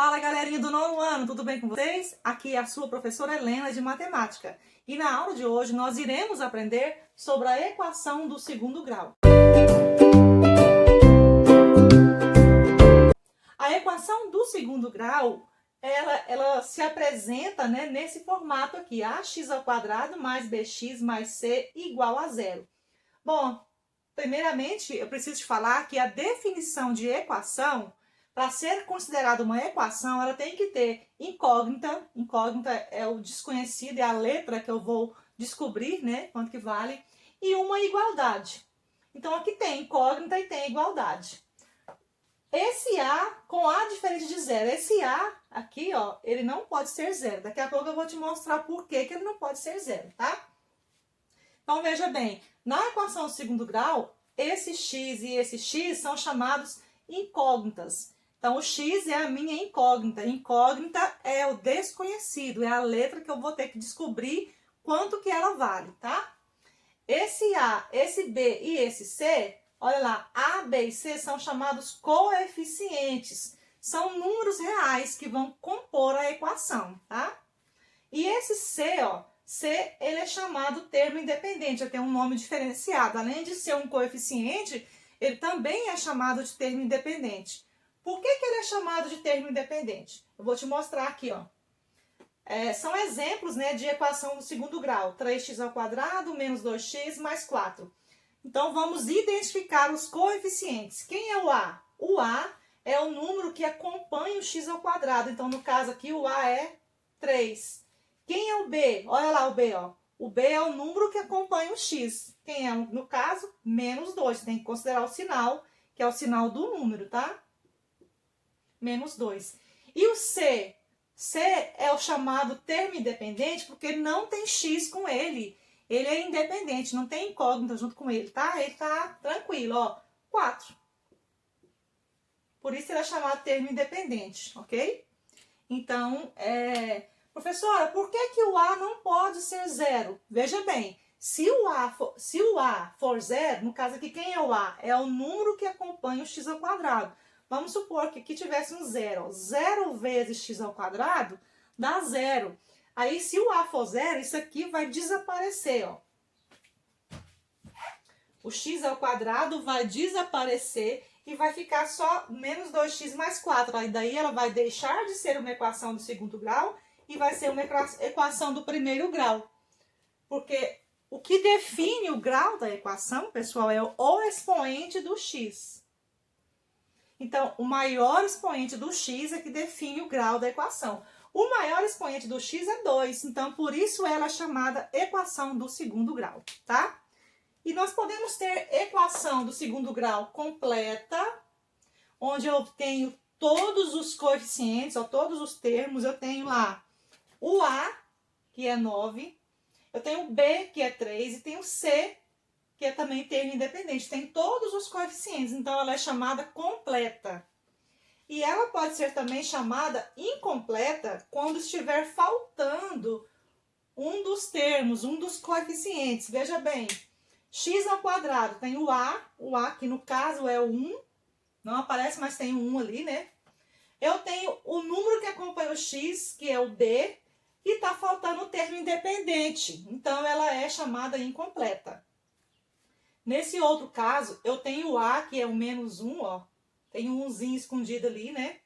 Fala, galerinha do nono ano, tudo bem com vocês? Aqui é a sua professora Helena de Matemática. E na aula de hoje nós iremos aprender sobre a equação do segundo grau. A equação do segundo grau, ela se apresenta, nesse formato aqui, ax² mais bx mais c igual a zero. Bom, primeiramente eu preciso te falar que a definição de equação, para ser considerada uma equação, ela tem que ter incógnita. Incógnita é o desconhecido, é a letra que eu vou descobrir, quanto que vale. E uma igualdade. Então, aqui tem incógnita e tem igualdade. Esse A com A diferente de zero. Esse A aqui, ó, ele não pode ser zero. Daqui a pouco eu vou te mostrar por que ele não pode ser zero, tá? Então, veja bem. Na equação do segundo grau, esse x e esse x são chamados incógnitas. Então, o x é a minha incógnita. Incógnita é o desconhecido, é a letra que eu vou ter que descobrir quanto que ela vale, tá? Esse A, esse B e esse C, olha lá, A, B e C são chamados coeficientes. São números reais que vão compor a equação, tá? E esse C, ó, C, ele é chamado termo independente, ele tem um nome diferenciado. Além de ser um coeficiente, ele também é chamado de termo independente. Por que ele é chamado de termo independente? Eu vou te mostrar aqui, ó. São exemplos, de equação do segundo grau. 3x² menos 2x mais 4. Então, vamos identificar os coeficientes. Quem é o A? O A é o número que acompanha o x². Então, no caso aqui, o A é 3. Quem é o B? Olha lá o B, ó. O B é o número que acompanha o x. Quem é, no caso? Menos 2. Você tem que considerar o sinal, que é o sinal do número, tá? Menos 2. E o C? C é o chamado termo independente porque não tem x com ele. Ele é independente, não tem incógnita junto com ele, tá? Ele tá tranquilo, ó. 4. Por isso ele é chamado termo independente, ok? Então, professora, por que o A não pode ser zero? Veja bem, se o A for zero, no caso aqui, quem é o A? É o número que acompanha o x². Vamos supor que aqui tivesse um zero. 0 vezes x² dá zero. Aí, se o A for zero, isso aqui vai desaparecer, ó. O x² vai desaparecer e vai ficar só menos 2x mais 4. Aí, daí ela vai deixar de ser uma equação do segundo grau e vai ser uma equação do primeiro grau. Porque o que define o grau da equação, pessoal, é o expoente do x. Então, o maior expoente do x é que define o grau da equação. O maior expoente do x é 2, então por isso ela é chamada equação do segundo grau, tá? E nós podemos ter equação do segundo grau completa, onde eu tenho todos os coeficientes, ó, todos os termos. Eu tenho lá o A, que é 9, eu tenho o B, que é 3, e tenho o C, que é também termo independente. Tem todos os coeficientes, então ela é chamada completa. E ela pode ser também chamada incompleta quando estiver faltando um dos termos, um dos coeficientes. Veja bem, x² tem o A que no caso é o 1, não aparece, mas tem o 1 ali, né? Eu tenho o número que acompanha o x, que é o D, e tá faltando o termo independente, então ela é chamada incompleta. Nesse outro caso, eu tenho o A, que é o menos 1, ó. Tem um 1zinho escondido ali, né?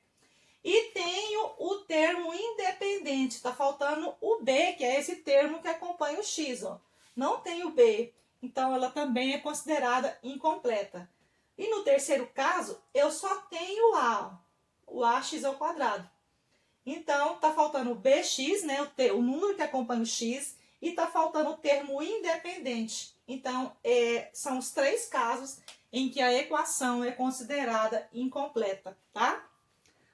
E tenho o termo independente. Tá faltando o B, que é esse termo que acompanha o x, ó. Não tem o B, então ela também é considerada incompleta. E no terceiro caso, eu só tenho o A, ó, o ax². Então, tá faltando o bx, né? O número que acompanha o x, e tá faltando o termo independente. Então, são os 3 casos em que a equação é considerada incompleta, tá?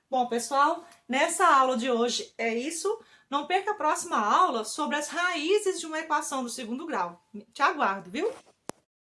Bom, pessoal, nessa aula de hoje é isso. Não perca a próxima aula sobre as raízes de uma equação do segundo grau. Te aguardo, viu?